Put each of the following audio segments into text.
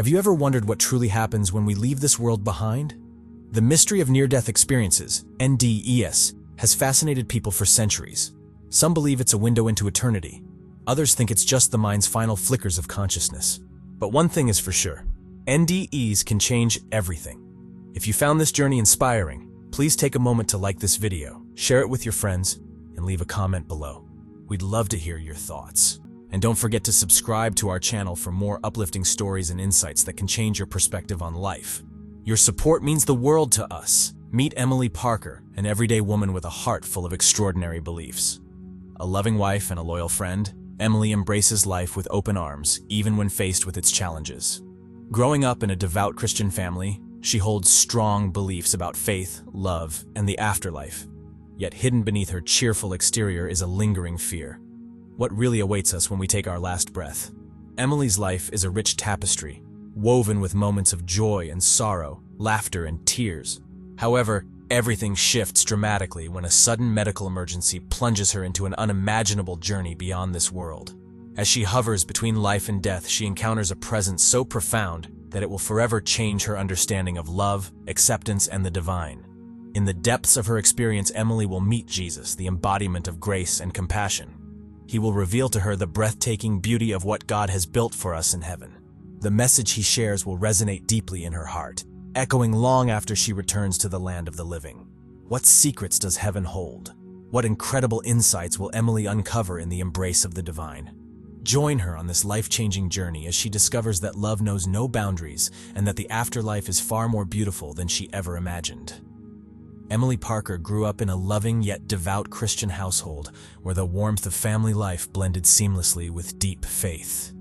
Have you ever wondered what truly happens when we leave this world behind? The mystery of near-death experiences, NDES, has fascinated people for centuries. Some believe it's a window into eternity. Others think it's just the mind's final flickers of consciousness. But one thing is for sure, NDEs can change everything. If you found this journey inspiring, please take a moment to like this video, share it with your friends, and leave a comment below. We'd love to hear your thoughts. And don't forget to subscribe to our channel for more uplifting stories and insights that can change your perspective on life. Your support means the world to us. Meet Emily Parker, an everyday woman with a heart full of extraordinary beliefs. A loving wife and a loyal friend, Emily embraces life with open arms, even when faced with its challenges. Growing up in a devout Christian family, she holds strong beliefs about faith, love, and the afterlife. Yet hidden beneath her cheerful exterior is a lingering fear. What really awaits us when we take our last breath? Emily's life is a rich tapestry, woven with moments of joy and sorrow, laughter and tears. However, everything shifts dramatically when a sudden medical emergency plunges her into an unimaginable journey beyond this world. As she hovers between life and death, she encounters a presence so profound that it will forever change her understanding of love, acceptance, and the divine. In the depths of her experience, Emily will meet Jesus, the embodiment of grace and compassion. He will reveal to her the breathtaking beauty of what God has built for us in heaven. The message he shares will resonate deeply in her heart, echoing long after she returns to the land of the living. What secrets does heaven hold? What incredible insights will Emily uncover in the embrace of the divine? Join her on this life-changing journey as she discovers that love knows no boundaries and that the afterlife is far more beautiful than she ever imagined. Emily Parker grew up in a loving yet devout Christian household where the warmth of family life blended seamlessly with deep faith.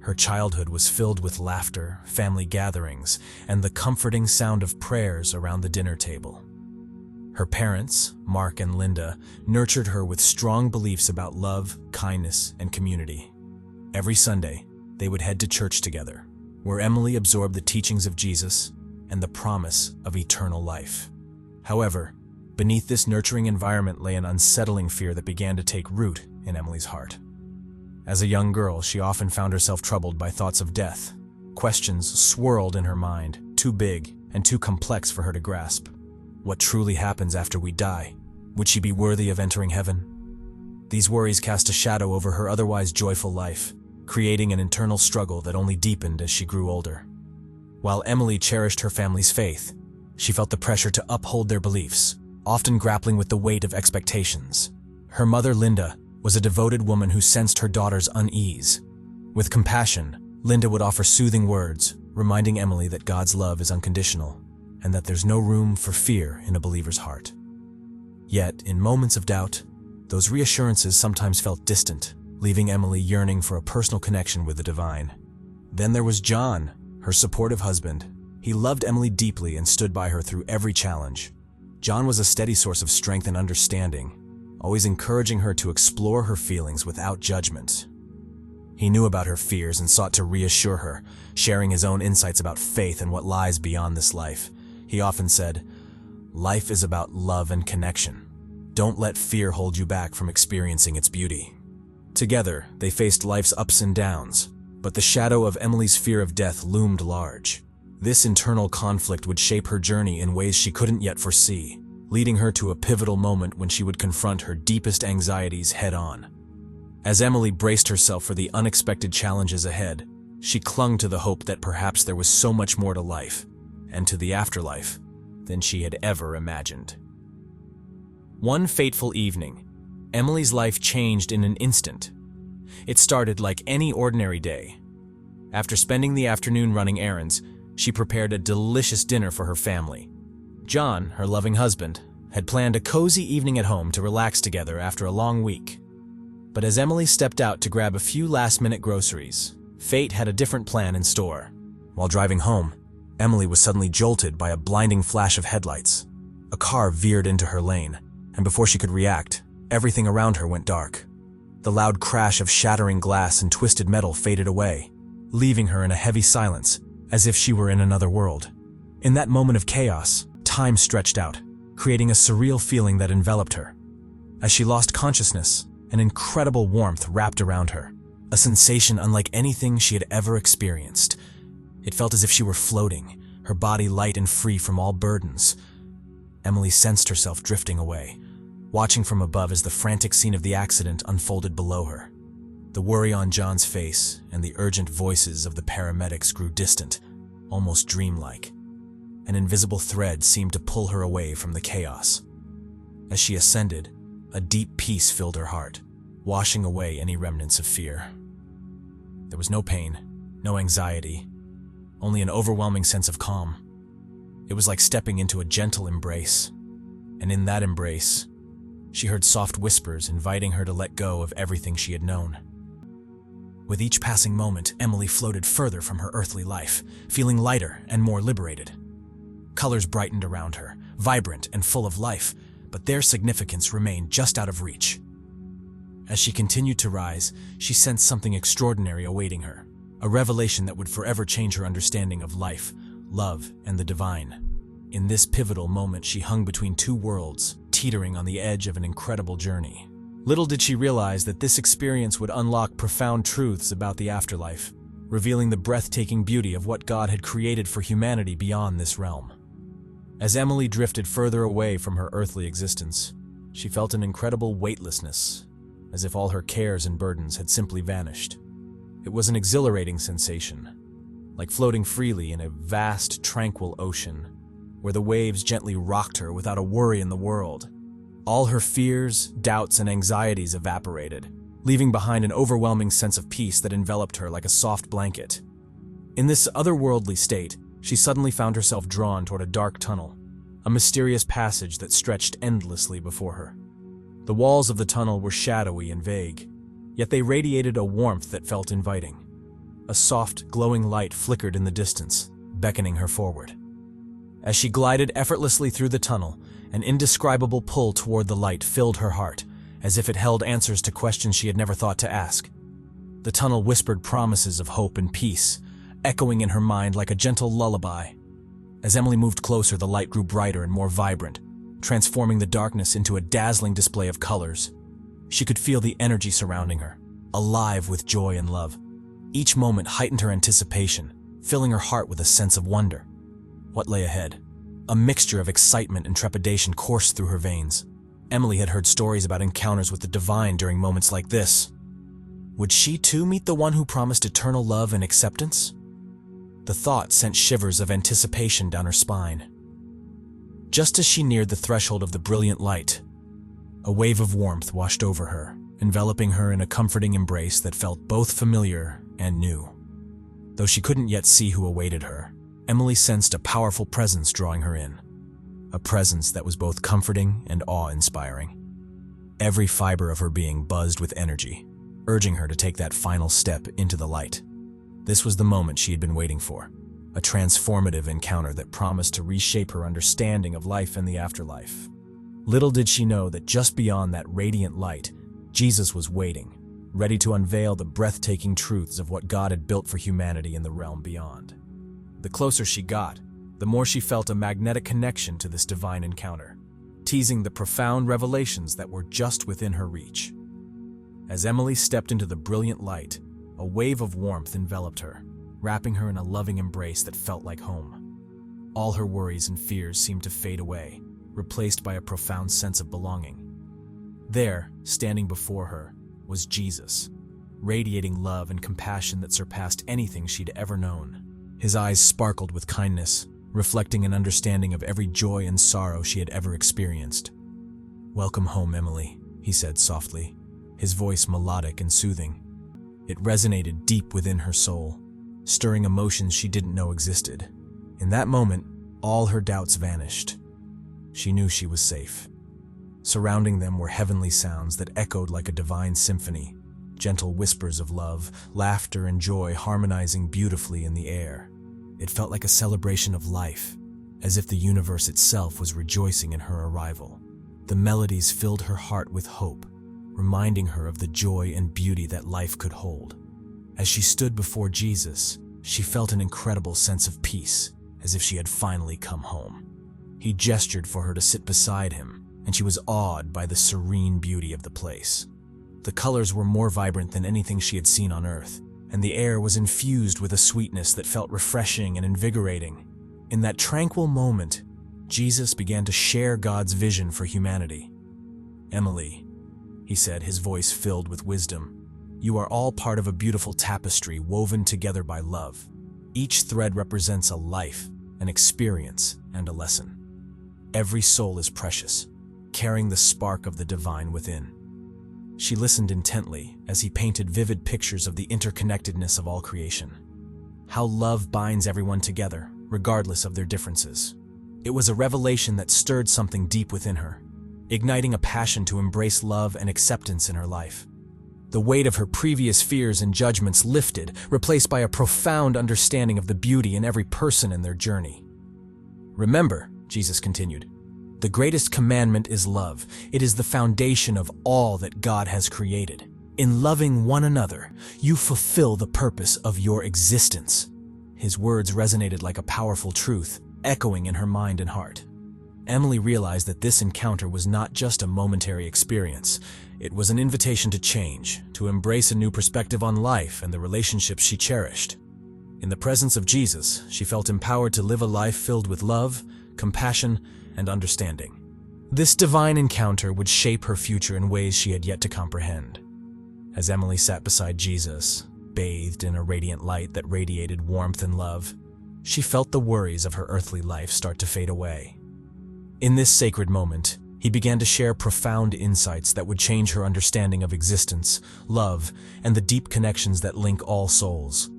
Her childhood was filled with laughter, family gatherings, and the comforting sound of prayers around the dinner table. Her parents, Mark and Linda, nurtured her with strong beliefs about love, kindness, and community. Every Sunday, they would head to church together, where Emily absorbed the teachings of Jesus and the promise of eternal life. However, beneath this nurturing environment lay an unsettling fear that began to take root in Emily's heart. As a young girl, she often found herself troubled by thoughts of death. Questions swirled in her mind, too big and too complex for her to grasp. What truly happens after we die? Would she be worthy of entering heaven? These worries cast a shadow over her otherwise joyful life, creating an internal struggle that only deepened as she grew older. While Emily cherished her family's faith, she felt the pressure to uphold their beliefs, often grappling with the weight of expectations. Her mother, Linda, was a devoted woman who sensed her daughter's unease. With compassion, Linda would offer soothing words, reminding Emily that God's love is unconditional and that there's no room for fear in a believer's heart. Yet, in moments of doubt, those reassurances sometimes felt distant, leaving Emily yearning for a personal connection with the divine. Then there was John, her supportive husband. He loved Emily deeply and stood by her through every challenge. John was a steady source of strength and understanding, always encouraging her to explore her feelings without judgment. He knew about her fears and sought to reassure her, sharing his own insights about faith and what lies beyond this life. He often said, "Life is about love and connection. Don't let fear hold you back from experiencing its beauty." Together, they faced life's ups and downs, but the shadow of Emily's fear of death loomed large. This internal conflict would shape her journey in ways she couldn't yet foresee, leading her to a pivotal moment when she would confront her deepest anxieties head-on. As Emily braced herself for the unexpected challenges ahead, she clung to the hope that perhaps there was so much more to life, and to the afterlife, than she had ever imagined. One fateful evening, Emily's life changed in an instant. It started like any ordinary day. After spending the afternoon running errands, she prepared a delicious dinner for her family. John, her loving husband, had planned a cozy evening at home to relax together after a long week. But as Emily stepped out to grab a few last-minute groceries, fate had a different plan in store. While driving home, Emily was suddenly jolted by a blinding flash of headlights. A car veered into her lane, and before she could react, everything around her went dark. The loud crash of shattering glass and twisted metal faded away, leaving her in a heavy silence, as if she were in another world. In that moment of chaos, time stretched out, creating a surreal feeling that enveloped her. As she lost consciousness, an incredible warmth wrapped around her, a sensation unlike anything she had ever experienced. felt as if she were floating, her body light and free from all burdens. Emily sensed herself drifting away, watching from above as the frantic scene of the accident unfolded below her. The worry on John's face and the urgent voices of the paramedics grew distant, almost dreamlike. An invisible thread seemed to pull her away from the chaos. As she ascended, a deep peace filled her heart, washing away any remnants of fear. There was no pain, no anxiety, only an overwhelming sense of calm. It was like stepping into a gentle embrace, and in that embrace, she heard soft whispers inviting her to let go of everything she had known. With each passing moment, Emily floated further from her earthly life, feeling lighter and more liberated. Colors brightened around her, vibrant and full of life, but their significance remained just out of reach. As she continued to rise, she sensed something extraordinary awaiting her, a revelation that would forever change her understanding of life, love, and the divine. In this pivotal moment, she hung between two worlds, teetering on the edge of an incredible journey. Little did she realize that this experience would unlock profound truths about the afterlife, revealing the breathtaking beauty of what God had created for humanity beyond this realm. As Emily drifted further away from her earthly existence, she felt an incredible weightlessness, as if all her cares and burdens had simply vanished. It was an exhilarating sensation, like floating freely in a vast, tranquil ocean, where the waves gently rocked her without a worry in the world. All her fears, doubts, and anxieties evaporated, leaving behind an overwhelming sense of peace that enveloped her like a soft blanket. In this otherworldly state, she suddenly found herself drawn toward a dark tunnel, a mysterious passage that stretched endlessly before her. The walls of the tunnel were shadowy and vague, yet they radiated a warmth that felt inviting. A soft, glowing light flickered in the distance, beckoning her forward. As she glided effortlessly through the tunnel, an indescribable pull toward the light filled her heart, as if it held answers to questions she had never thought to ask. The tunnel whispered promises of hope and peace, echoing in her mind like a gentle lullaby. As Emily moved closer, the light grew brighter and more vibrant, transforming the darkness into a dazzling display of colors. She could feel the energy surrounding her, alive with joy and love. Each moment heightened her anticipation, filling her heart with a sense of wonder. What lay ahead? A mixture of excitement and trepidation coursed through her veins. Emily had heard stories about encounters with the divine during moments like this. Would she too meet the one who promised eternal love and acceptance? The thought sent shivers of anticipation down her spine. Just as she neared the threshold of the brilliant light, a wave of warmth washed over her, enveloping her in a comforting embrace that felt both familiar and new. Though she couldn't yet see who awaited her, Emily sensed a powerful presence drawing her in. A presence that was both comforting and awe-inspiring. Every fiber of her being buzzed with energy, urging her to take that final step into the light. This was the moment she had been waiting for, a transformative encounter that promised to reshape her understanding of life and the afterlife. Little did she know that just beyond that radiant light, Jesus was waiting, ready to unveil the breathtaking truths of what God had built for humanity in the realm beyond. The closer she got, the more she felt a magnetic connection to this divine encounter, teasing the profound revelations that were just within her reach. As Emily stepped into the brilliant light, a wave of warmth enveloped her, wrapping her in a loving embrace that felt like home. All her worries and fears seemed to fade away, replaced by a profound sense of belonging. There, standing before her, was Jesus, radiating love and compassion that surpassed anything she'd ever known. His eyes sparkled with kindness, reflecting an understanding of every joy and sorrow she had ever experienced. "Welcome home, Emily," he said softly, his voice melodic and soothing. It resonated deep within her soul, stirring emotions she didn't know existed. In that moment, all her doubts vanished. She knew she was safe. Surrounding them were heavenly sounds that echoed like a divine symphony, gentle whispers of love, laughter, and joy harmonizing beautifully in the air. It felt like a celebration of life, as if the universe itself was rejoicing in her arrival. The melodies filled her heart with hope, reminding her of the joy and beauty that life could hold. As she stood before Jesus, she felt an incredible sense of peace, as if she had finally come home. He gestured for her to sit beside him, and she was awed by the serene beauty of the place. The colors were more vibrant than anything she had seen on Earth, and the air was infused with a sweetness that felt refreshing and invigorating. In that tranquil moment, Jesus began to share God's vision for humanity. "Emily," he said, his voice filled with wisdom, "you are all part of a beautiful tapestry woven together by love. Each thread represents a life, an experience, and a lesson. Every soul is precious, carrying the spark of the divine within." She listened intently as he painted vivid pictures of the interconnectedness of all creation. How love binds everyone together, regardless of their differences. It was a revelation that stirred something deep within her, igniting a passion to embrace love and acceptance in her life. The weight of her previous fears and judgments lifted, replaced by a profound understanding of the beauty in every person and their journey. "Remember," Jesus continued, "the greatest commandment is love. It is the foundation of all that God has created. In loving one another, you fulfill the purpose of your existence." His words resonated like a powerful truth, echoing in her mind and heart. Emily realized that this encounter was not just a momentary experience. It was an invitation to change, to embrace a new perspective on life and the relationships she cherished. In the presence of Jesus, she felt empowered to live a life filled with love, compassion, and understanding. This divine encounter would shape her future in ways she had yet to comprehend. As Emily sat beside Jesus, bathed in a radiant light that radiated warmth and love, she felt the worries of her earthly life start to fade away. In this sacred moment, he began to share profound insights that would change her understanding of existence, love, and the deep connections that link all souls.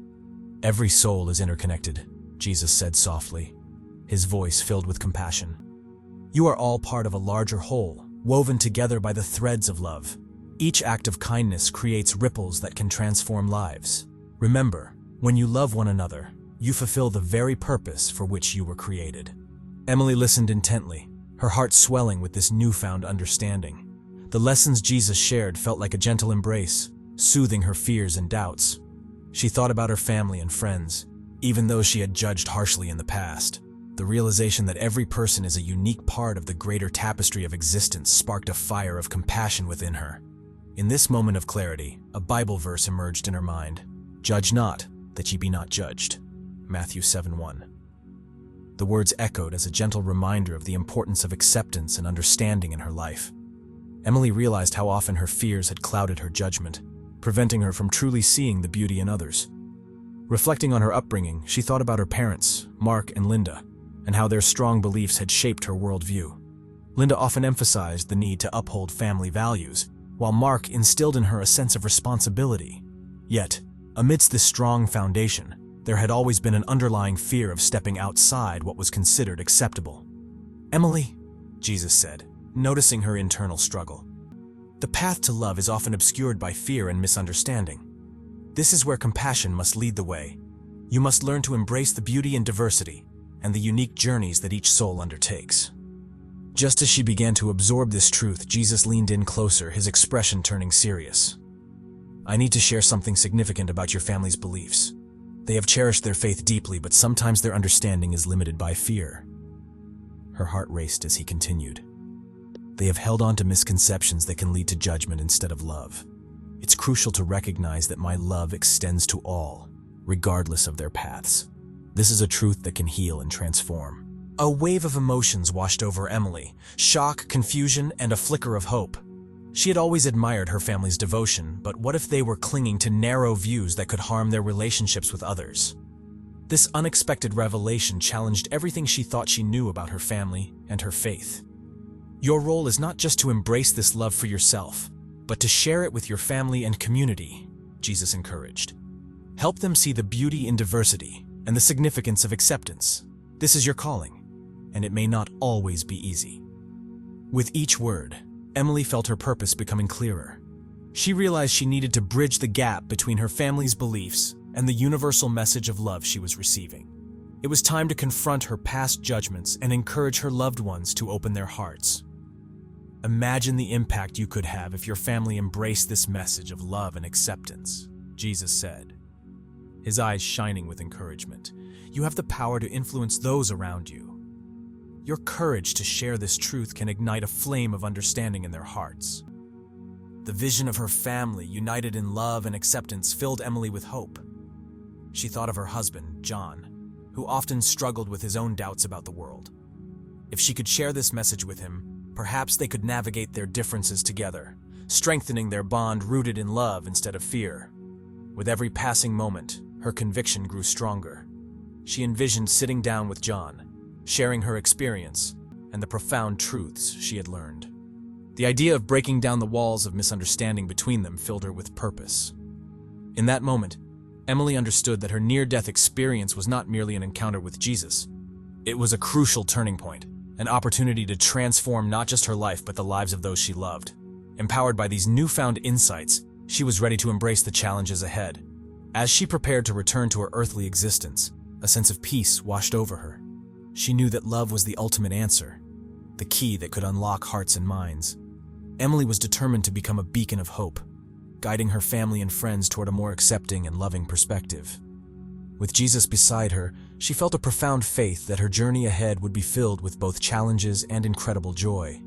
"Every soul is interconnected," Jesus said softly, his voice filled with compassion. "You are all part of a larger whole, woven together by the threads of love. Each act of kindness creates ripples that can transform lives. Remember, when you love one another, you fulfill the very purpose for which you were created." Emily listened intently, her heart swelling with this newfound understanding. The lessons Jesus shared felt like a gentle embrace, soothing her fears and doubts. She thought about her family and friends, even those she had judged harshly in the past. The realization that every person is a unique part of the greater tapestry of existence sparked a fire of compassion within her. In this moment of clarity, a Bible verse emerged in her mind. "Judge not, that ye be not judged." Matthew 7:1. The words echoed as a gentle reminder of the importance of acceptance and understanding in her life. Emily realized how often her fears had clouded her judgment, preventing her from truly seeing the beauty in others. Reflecting on her upbringing, she thought about her parents, Mark and Linda, and how their strong beliefs had shaped her worldview. Linda often emphasized the need to uphold family values, while Mark instilled in her a sense of responsibility. Yet, amidst this strong foundation, there had always been an underlying fear of stepping outside what was considered acceptable. "Emily," Jesus said, noticing her internal struggle, "the path to love is often obscured by fear and misunderstanding. This is where compassion must lead the way. You must learn to embrace the beauty and diversity, and the unique journeys that each soul undertakes." Just as she began to absorb this truth, Jesus leaned in closer, his expression turning serious. "I need to share something significant about your family's beliefs. They have cherished their faith deeply, but sometimes their understanding is limited by fear." Her heart raced as he continued. "They have held on to misconceptions that can lead to judgment instead of love. It's crucial to recognize that my love extends to all, regardless of their paths. This is a truth that can heal and transform." A wave of emotions washed over Emily, shock, confusion, and a flicker of hope. She had always admired her family's devotion, but what if they were clinging to narrow views that could harm their relationships with others? This unexpected revelation challenged everything she thought she knew about her family and her faith. "Your role is not just to embrace this love for yourself, but to share it with your family and community," Jesus encouraged. "Help them see the beauty in diversity and the significance of acceptance. This is your calling, and it may not always be easy." With each word, Emily felt her purpose becoming clearer. She realized she needed to bridge the gap between her family's beliefs and the universal message of love she was receiving. It was time to confront her past judgments and encourage her loved ones to open their hearts. "Imagine the impact you could have if your family embraced this message of love and acceptance," Jesus said, his eyes shining with encouragement. "You have the power to influence those around you. Your courage to share this truth can ignite a flame of understanding in their hearts." The vision of her family, united in love and acceptance, filled Emily with hope. She thought of her husband, John, who often struggled with his own doubts about the world. If she could share this message with him, perhaps they could navigate their differences together, strengthening their bond rooted in love instead of fear. With every passing moment, her conviction grew stronger. She envisioned sitting down with John, sharing her experience and the profound truths she had learned. The idea of breaking down the walls of misunderstanding between them filled her with purpose. In that moment, Emily understood that her near-death experience was not merely an encounter with Jesus. It was a crucial turning point, an opportunity to transform not just her life but the lives of those she loved. Empowered by these newfound insights, she was ready to embrace the challenges ahead. As she prepared to return to her earthly existence, a sense of peace washed over her. She knew that love was the ultimate answer, the key that could unlock hearts and minds. Emily was determined to become a beacon of hope, guiding her family and friends toward a more accepting and loving perspective. With Jesus beside her, she felt a profound faith that her journey ahead would be filled with both challenges and incredible joy.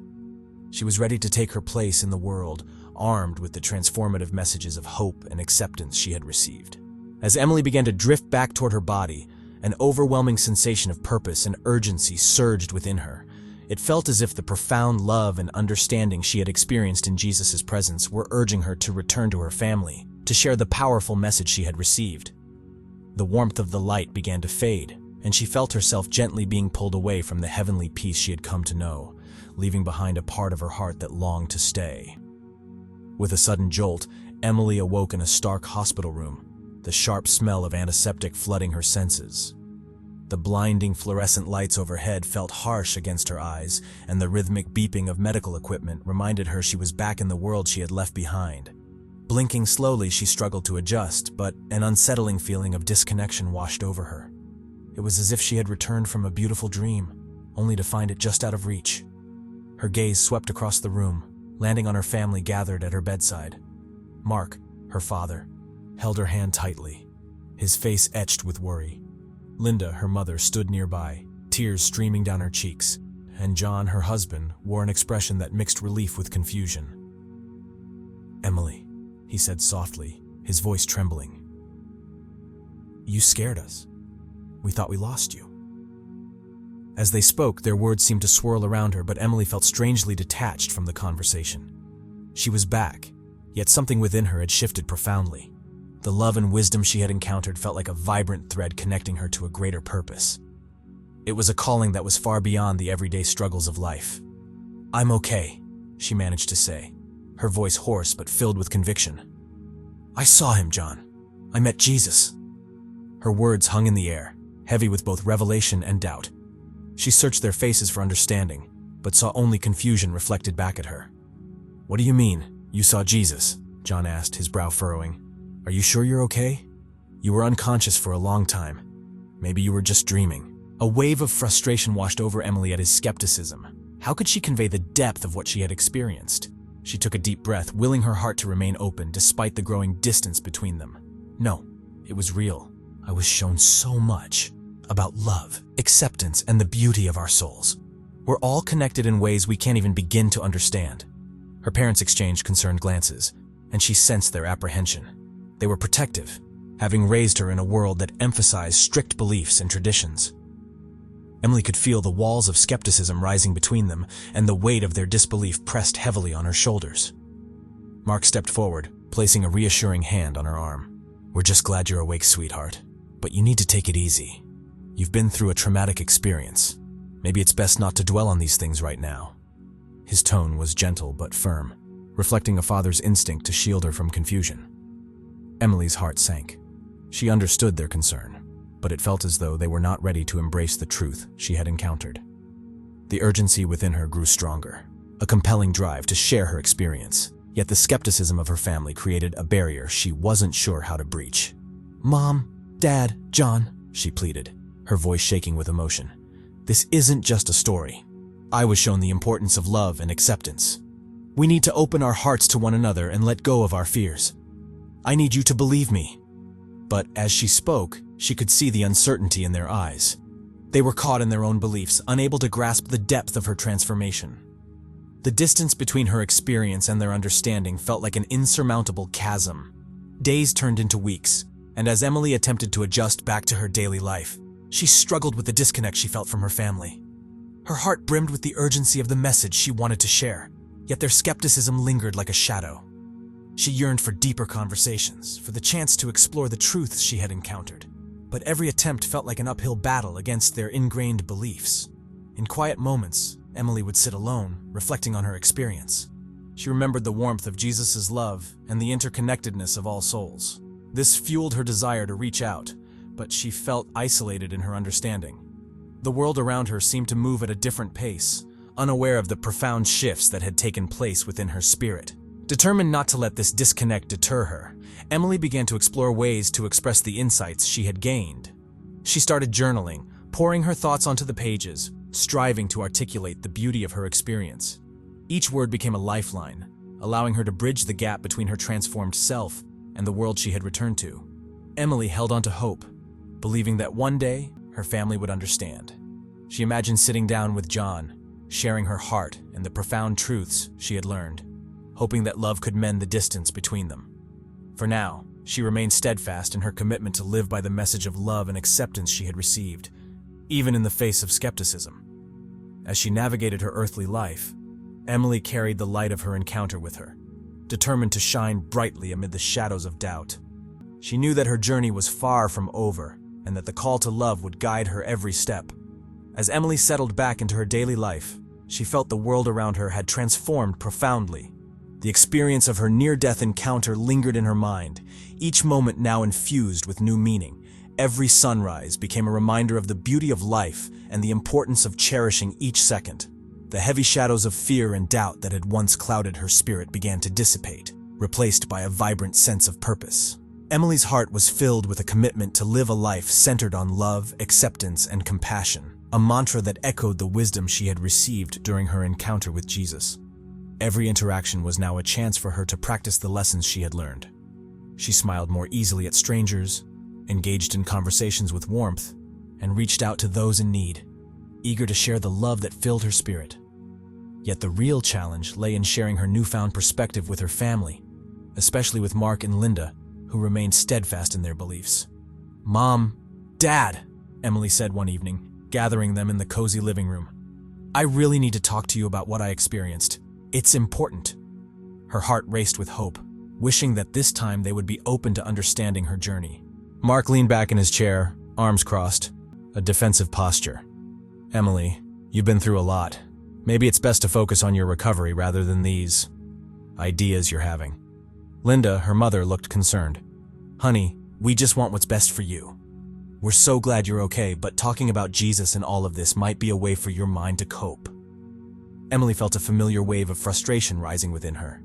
She was ready to take her place in the world, armed with the transformative messages of hope and acceptance she had received. As Emily began to drift back toward her body, an overwhelming sensation of purpose and urgency surged within her. It felt as if the profound love and understanding she had experienced in Jesus' presence were urging her to return to her family, to share the powerful message she had received. The warmth of the light began to fade, and she felt herself gently being pulled away from the heavenly peace she had come to know, leaving behind a part of her heart that longed to stay. With a sudden jolt, Emily awoke in a stark hospital room, the sharp smell of antiseptic flooding her senses. The blinding fluorescent lights overhead felt harsh against her eyes, and the rhythmic beeping of medical equipment reminded her she was back in the world she had left behind. Blinking slowly, she struggled to adjust, but an unsettling feeling of disconnection washed over her. It was as if she had returned from a beautiful dream, only to find it just out of reach. Her gaze swept across the room, landing on her family gathered at her bedside. Mark, her father, held her hand tightly, his face etched with worry. Linda, her mother, stood nearby, tears streaming down her cheeks, and John, her husband, wore an expression that mixed relief with confusion. "Emily," he said softly, his voice trembling. "You scared us. We thought we lost you." As they spoke, their words seemed to swirl around her, but Emily felt strangely detached from the conversation. She was back, yet something within her had shifted profoundly. The love and wisdom she had encountered felt like a vibrant thread connecting her to a greater purpose. It was a calling that was far beyond the everyday struggles of life. "I'm okay," she managed to say, her voice hoarse but filled with conviction. "I saw him, John. I met Jesus." Her words hung in the air, heavy with both revelation and doubt. She searched their faces for understanding, but saw only confusion reflected back at her. "What do you mean, you saw Jesus?" John asked, his brow furrowing. "Are you sure you're okay? You were unconscious for a long time. Maybe you were just dreaming." A wave of frustration washed over Emily at his skepticism. How could she convey the depth of what she had experienced? She took a deep breath, willing her heart to remain open despite the growing distance between them. "No, it was real. I was shown so much about love, acceptance, and the beauty of our souls. We're all connected in ways we can't even begin to understand." Her parents exchanged concerned glances, and she sensed their apprehension. They were protective, having raised her in a world that emphasized strict beliefs and traditions. Emily could feel the walls of skepticism rising between them, and the weight of their disbelief pressed heavily on her shoulders. Mark stepped forward, placing a reassuring hand on her arm. "We're just glad you're awake, sweetheart. But you need to take it easy. You've been through a traumatic experience. Maybe it's best not to dwell on these things right now." His tone was gentle but firm, reflecting a father's instinct to shield her from confusion. Emily's heart sank. She understood their concern, but it felt as though they were not ready to embrace the truth she had encountered. The urgency within her grew stronger, a compelling drive to share her experience, yet the skepticism of her family created a barrier she wasn't sure how to breach. "Mom, Dad, John," she pleaded, her voice shaking with emotion. "This isn't just a story. I was shown the importance of love and acceptance. We need to open our hearts to one another and let go of our fears. I need you to believe me." But as she spoke, she could see the uncertainty in their eyes. They were caught in their own beliefs, unable to grasp the depth of her transformation. The distance between her experience and their understanding felt like an insurmountable chasm. Days turned into weeks, and as Emily attempted to adjust back to her daily life, she struggled with the disconnect she felt from her family. Her heart brimmed with the urgency of the message she wanted to share, yet their skepticism lingered like a shadow. She yearned for deeper conversations, for the chance to explore the truths she had encountered, but every attempt felt like an uphill battle against their ingrained beliefs. In quiet moments, Emily would sit alone, reflecting on her experience. She remembered the warmth of Jesus' love and the interconnectedness of all souls. This fueled her desire to reach out, but she felt isolated in her understanding. The world around her seemed to move at a different pace, unaware of the profound shifts that had taken place within her spirit. Determined not to let this disconnect deter her, Emily began to explore ways to express the insights she had gained. She started journaling, pouring her thoughts onto the pages, striving to articulate the beauty of her experience. Each word became a lifeline, allowing her to bridge the gap between her transformed self and the world she had returned to. Emily held on to hope, believing that one day her family would understand. She imagined sitting down with John, sharing her heart and the profound truths she had learned, hoping that love could mend the distance between them. For now, she remained steadfast in her commitment to live by the message of love and acceptance she had received, even in the face of skepticism. As she navigated her earthly life, Emily carried the light of her encounter with her, determined to shine brightly amid the shadows of doubt. She knew that her journey was far from over, and that the call to love would guide her every step. As Emily settled back into her daily life, she felt the world around her had transformed profoundly. The experience of her near-death encounter lingered in her mind, each moment now infused with new meaning. Every sunrise became a reminder of the beauty of life and the importance of cherishing each second. The heavy shadows of fear and doubt that had once clouded her spirit began to dissipate, replaced by a vibrant sense of purpose. Emily's heart was filled with a commitment to live a life centered on love, acceptance, and compassion, a mantra that echoed the wisdom she had received during her encounter with Jesus. Every interaction was now a chance for her to practice the lessons she had learned. She smiled more easily at strangers, engaged in conversations with warmth, and reached out to those in need, eager to share the love that filled her spirit. Yet the real challenge lay in sharing her newfound perspective with her family, especially with Mark and Linda, who remained steadfast in their beliefs. "Mom, Dad," Emily said one evening, gathering them in the cozy living room. "I really need to talk to you about what I experienced. It's important." Her heart raced with hope, wishing that this time they would be open to understanding her journey. Mark leaned back in his chair, arms crossed, a defensive posture. "Emily, you've been through a lot. Maybe it's best to focus on your recovery rather than these ideas you're having." Linda, her mother, looked concerned. "Honey, we just want what's best for you. We're so glad you're okay, but talking about Jesus and all of this might be a way for your mind to cope." Emily felt a familiar wave of frustration rising within her.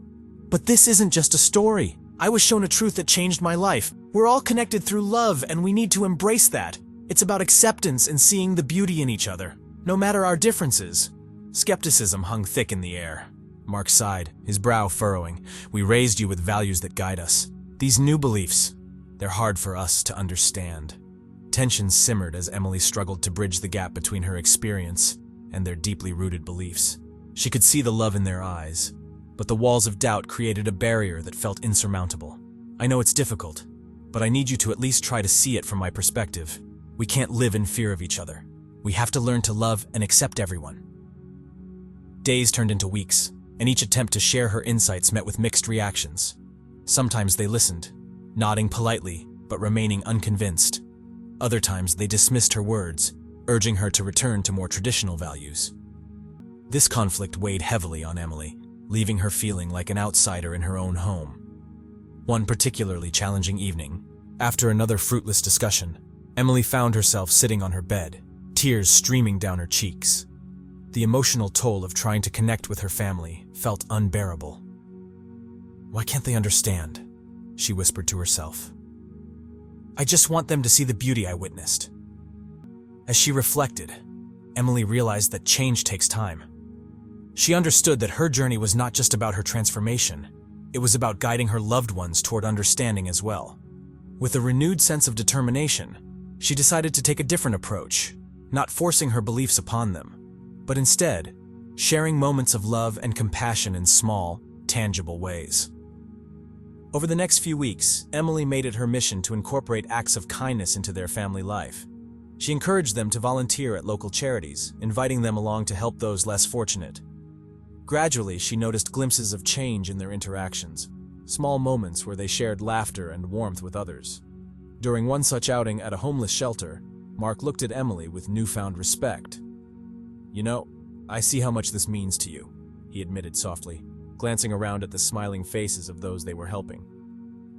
"But this isn't just a story. I was shown a truth that changed my life. We're all connected through love, and we need to embrace that. It's about acceptance and seeing the beauty in each other, no matter our differences." Skepticism hung thick in the air. Mark sighed, his brow furrowing. "We raised you with values that guide us. These new beliefs, they're hard for us to understand." Tension simmered as Emily struggled to bridge the gap between her experience and their deeply rooted beliefs. She could see the love in their eyes, but the walls of doubt created a barrier that felt insurmountable. "I know it's difficult, but I need you to at least try to see it from my perspective. We can't live in fear of each other. We have to learn to love and accept everyone." Days turned into weeks, and each attempt to share her insights met with mixed reactions. Sometimes they listened, nodding politely but remaining unconvinced. Other times they dismissed her words, urging her to return to more traditional values. This conflict weighed heavily on Emily, leaving her feeling like an outsider in her own home. One particularly challenging evening, after another fruitless discussion, Emily found herself sitting on her bed, tears streaming down her cheeks. The emotional toll of trying to connect with her family felt unbearable. "Why can't they understand?" she whispered to herself. "I just want them to see the beauty I witnessed." As she reflected, Emily realized that change takes time. She understood that her journey was not just about her transformation, it was about guiding her loved ones toward understanding as well. With a renewed sense of determination, she decided to take a different approach, not forcing her beliefs upon them, but instead, sharing moments of love and compassion in small, tangible ways. Over the next few weeks, Emily made it her mission to incorporate acts of kindness into their family life. She encouraged them to volunteer at local charities, inviting them along to help those less fortunate. Gradually, she noticed glimpses of change in their interactions, small moments where they shared laughter and warmth with others. During one such outing at a homeless shelter, Mark looked at Emily with newfound respect. "You know, I see how much this means to you," he admitted softly, glancing around at the smiling faces of those they were helping.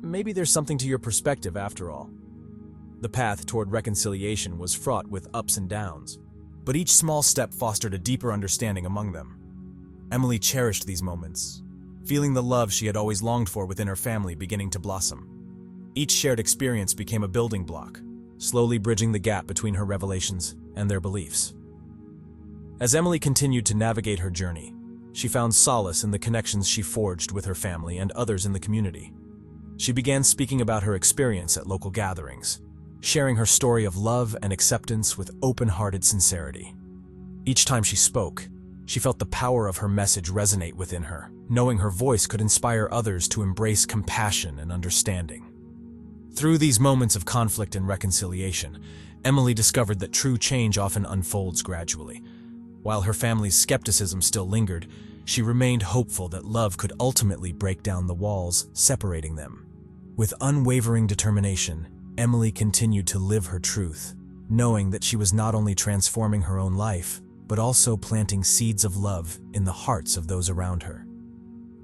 "Maybe there's something to your perspective after all." The path toward reconciliation was fraught with ups and downs, but each small step fostered a deeper understanding among them. Emily cherished these moments, feeling the love she had always longed for within her family beginning to blossom. Each shared experience became a building block, slowly bridging the gap between her revelations and their beliefs. As Emily continued to navigate her journey, she found solace in the connections she forged with her family and others in the community. She began speaking about her experience at local gatherings, sharing her story of love and acceptance with open-hearted sincerity. Each time she spoke, she felt the power of her message resonate within her, knowing her voice could inspire others to embrace compassion and understanding. Through these moments of conflict and reconciliation, Emily discovered that true change often unfolds gradually. While her family's skepticism still lingered, she remained hopeful that love could ultimately break down the walls separating them. With unwavering determination, Emily continued to live her truth, knowing that she was not only transforming her own life, but also planting seeds of love in the hearts of those around her.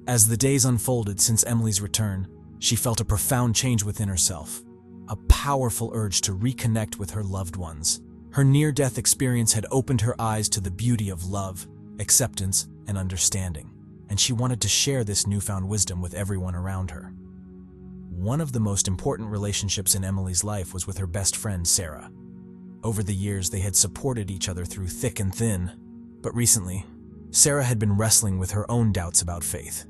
As the days unfolded since Emily's return, she felt a profound change within herself, a powerful urge to reconnect with her loved ones. Her near-death experience had opened her eyes to the beauty of love, acceptance, and understanding, and she wanted to share this newfound wisdom with everyone around her. One of the most important relationships in Emily's life was with her best friend, Sarah. Over the years, they had supported each other through thick and thin, but recently, Sarah had been wrestling with her own doubts about faith.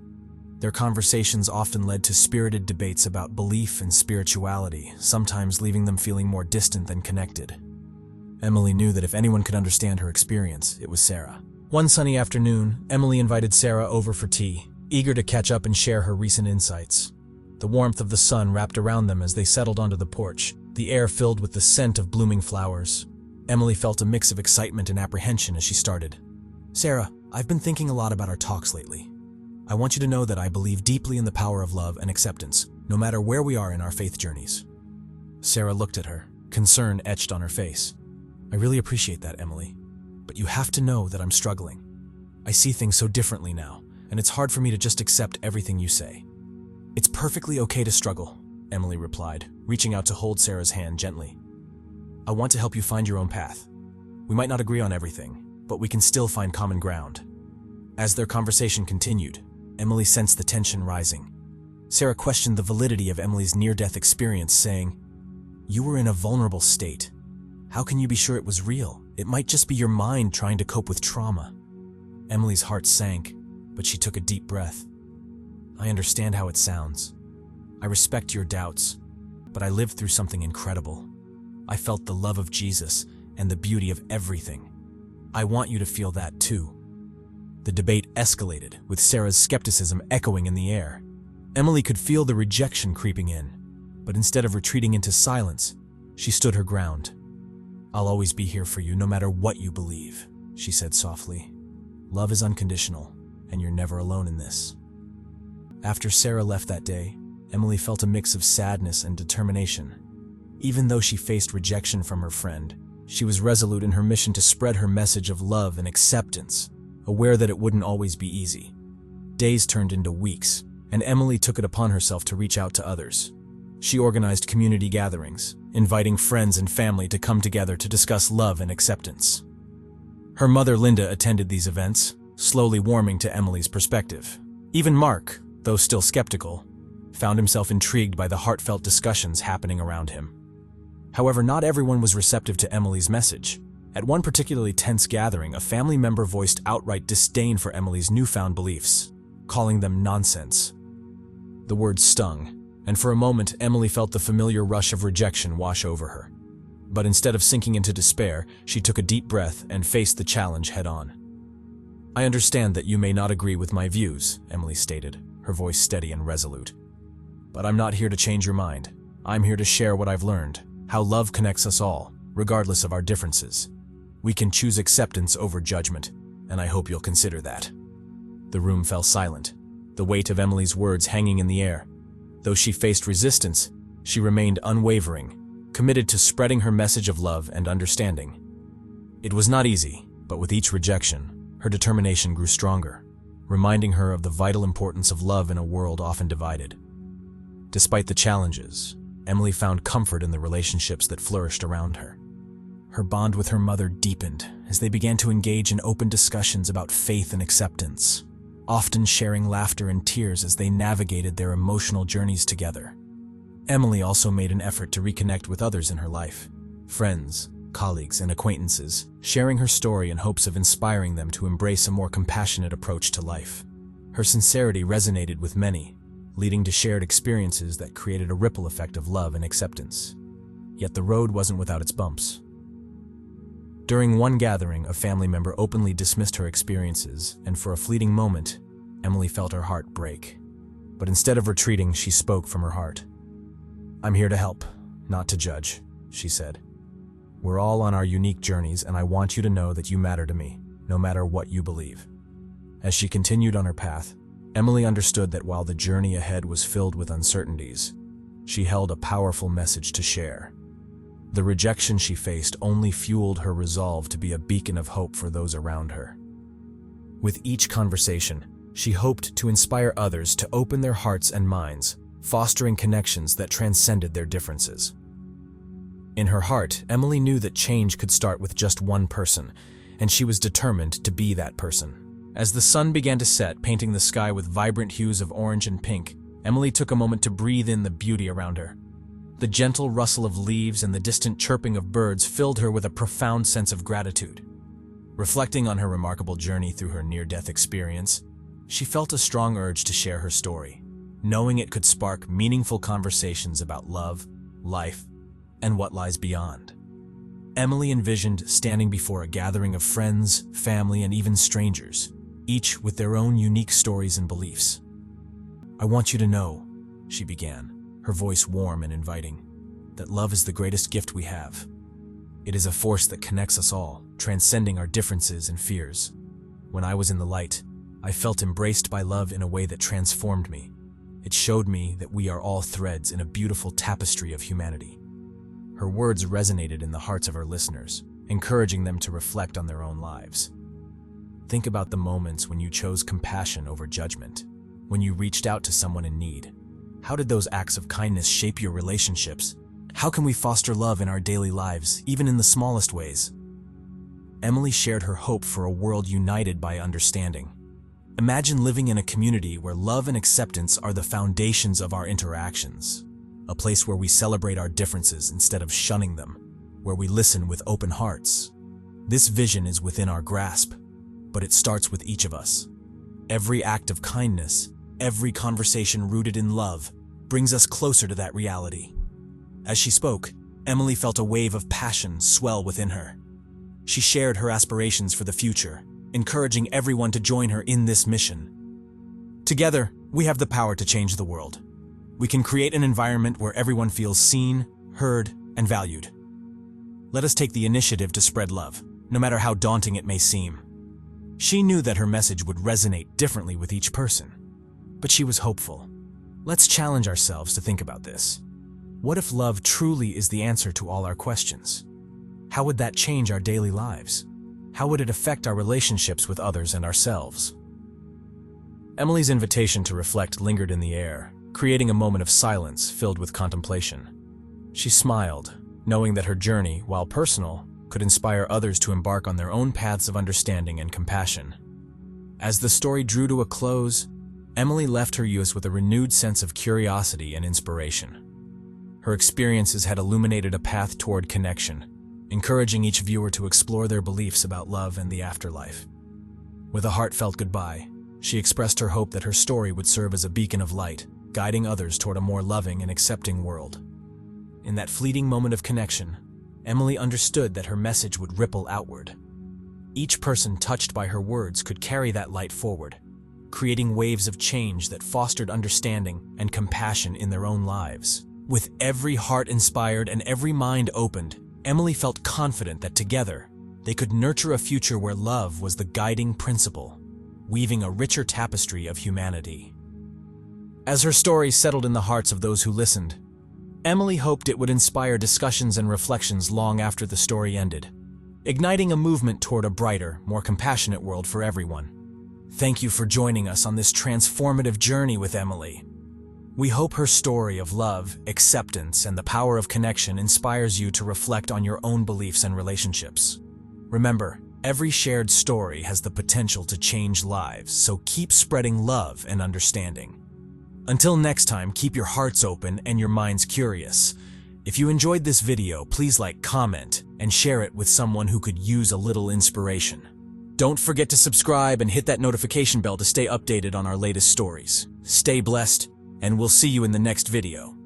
Their conversations often led to spirited debates about belief and spirituality, sometimes leaving them feeling more distant than connected. Emily knew that if anyone could understand her experience, it was Sarah. One sunny afternoon, Emily invited Sarah over for tea, eager to catch up and share her recent insights. The warmth of the sun wrapped around them as they settled onto the porch, the air filled with the scent of blooming flowers. Emily felt a mix of excitement and apprehension as she started. "Sarah, I've been thinking a lot about our talks lately. I want you to know that I believe deeply in the power of love and acceptance, no matter where we are in our faith journeys." Sarah looked at her, concern etched on her face. "I really appreciate that, Emily, but you have to know that I'm struggling. I see things so differently now, and it's hard for me to just accept everything you say." "It's perfectly okay to struggle," Emily replied, reaching out to hold Sarah's hand gently. "I want to help you find your own path. We might not agree on everything, but we can still find common ground." As their conversation continued, Emily sensed the tension rising. Sarah questioned the validity of Emily's near-death experience, saying, "You were in a vulnerable state. How can you be sure it was real? It might just be your mind trying to cope with trauma." Emily's heart sank, but she took a deep breath. "I understand how it sounds. I respect your doubts, but I lived through something incredible. I felt the love of Jesus and the beauty of everything. I want you to feel that too." The debate escalated, with Sarah's skepticism echoing in the air. Emily could feel the rejection creeping in, but instead of retreating into silence, she stood her ground. "I'll always be here for you, no matter what you believe," she said softly. "Love is unconditional, and you're never alone in this." After Sarah left that day, Emily felt a mix of sadness and determination. Even though she faced rejection from her friend, she was resolute in her mission to spread her message of love and acceptance, aware that it wouldn't always be easy. Days turned into weeks, and Emily took it upon herself to reach out to others. She organized community gatherings, inviting friends and family to come together to discuss love and acceptance. Her mother, Linda, attended these events, slowly warming to Emily's perspective. Even Mark, though still skeptical, found himself intrigued by the heartfelt discussions happening around him. However, not everyone was receptive to Emily's message. At one particularly tense gathering, a family member voiced outright disdain for Emily's newfound beliefs, calling them nonsense. The words stung, and for a moment Emily felt the familiar rush of rejection wash over her. But instead of sinking into despair, she took a deep breath and faced the challenge head-on. I understand that you may not agree with my views, Emily stated, her voice steady and resolute. But I'm not here to change your mind. I'm here to share what I've learned, how love connects us all, regardless of our differences. We can choose acceptance over judgment, and I hope you'll consider that. The room fell silent, the weight of Emily's words hanging in the air. Though she faced resistance, she remained unwavering, committed to spreading her message of love and understanding. It was not easy, but with each rejection, her determination grew stronger, reminding her of the vital importance of love in a world often divided. Despite the challenges, Emily found comfort in the relationships that flourished around her. Her bond with her mother deepened as they began to engage in open discussions about faith and acceptance, often sharing laughter and tears as they navigated their emotional journeys together. Emily also made an effort to reconnect with others in her life, friends, colleagues, and acquaintances, sharing her story in hopes of inspiring them to embrace a more compassionate approach to life. Her sincerity resonated with many, leading to shared experiences that created a ripple effect of love and acceptance. Yet the road wasn't without its bumps. During one gathering, a family member openly dismissed her experiences, and for a fleeting moment, Emily felt her heart break. But instead of retreating, she spoke from her heart. "I'm here to help, not to judge," she said. "We're all on our unique journeys, and I want you to know that you matter to me, no matter what you believe." As she continued on her path, Emily understood that while the journey ahead was filled with uncertainties, she held a powerful message to share. The rejection she faced only fueled her resolve to be a beacon of hope for those around her. With each conversation, she hoped to inspire others to open their hearts and minds, fostering connections that transcended their differences. In her heart, Emily knew that change could start with just one person, and she was determined to be that person. As the sun began to set, painting the sky with vibrant hues of orange and pink, Emily took a moment to breathe in the beauty around her. The gentle rustle of leaves and the distant chirping of birds filled her with a profound sense of gratitude. Reflecting on her remarkable journey through her near-death experience, she felt a strong urge to share her story, knowing it could spark meaningful conversations about love, life, and what lies beyond. Emily envisioned standing before a gathering of friends, family, and even strangers, each with their own unique stories and beliefs. "I want you to know," she began, her voice warm and inviting, "that love is the greatest gift we have. It is a force that connects us all, transcending our differences and fears. When I was in the light, I felt embraced by love in a way that transformed me. It showed me that we are all threads in a beautiful tapestry of humanity." Her words resonated in the hearts of her listeners, encouraging them to reflect on their own lives. Think about the moments when you chose compassion over judgment, when you reached out to someone in need. How did those acts of kindness shape your relationships? How can we foster love in our daily lives, even in the smallest ways? Emily shared her hope for a world united by understanding. Imagine living in a community where love and acceptance are the foundations of our interactions. A place where we celebrate our differences instead of shunning them, where we listen with open hearts. This vision is within our grasp, but it starts with each of us. Every act of kindness, every conversation rooted in love, brings us closer to that reality. As she spoke, Emily felt a wave of passion swell within her. She shared her aspirations for the future, encouraging everyone to join her in this mission. Together, we have the power to change the world. We can create an environment where everyone feels seen, heard, and valued. Let us take the initiative to spread love, no matter how daunting it may seem. She knew that her message would resonate differently with each person, but she was hopeful. Let's challenge ourselves to think about this. What if love truly is the answer to all our questions? How would that change our daily lives? How would it affect our relationships with others and ourselves? Emily's invitation to reflect lingered in the air, creating a moment of silence filled with contemplation. She smiled, knowing that her journey, while personal, could inspire others to embark on their own paths of understanding and compassion. As the story drew to a close, Emily left her use with a renewed sense of curiosity and inspiration. Her experiences had illuminated a path toward connection, encouraging each viewer to explore their beliefs about love and the afterlife. With a heartfelt goodbye, she expressed her hope that her story would serve as a beacon of light, guiding others toward a more loving and accepting world. In that fleeting moment of connection, Emily understood that her message would ripple outward. Each person touched by her words could carry that light forward, creating waves of change that fostered understanding and compassion in their own lives. With every heart inspired and every mind opened, Emily felt confident that together, they could nurture a future where love was the guiding principle, weaving a richer tapestry of humanity. As her story settled in the hearts of those who listened, Emily hoped it would inspire discussions and reflections long after the story ended, igniting a movement toward a brighter, more compassionate world for everyone. Thank you for joining us on this transformative journey with Emily. We hope her story of love, acceptance, and the power of connection inspires you to reflect on your own beliefs and relationships. Remember, every shared story has the potential to change lives, so keep spreading love and understanding. Until next time, keep your hearts open and your minds curious. If you enjoyed this video, please like, comment, and share it with someone who could use a little inspiration. Don't forget to subscribe and hit that notification bell to stay updated on our latest stories. Stay blessed, and we'll see you in the next video.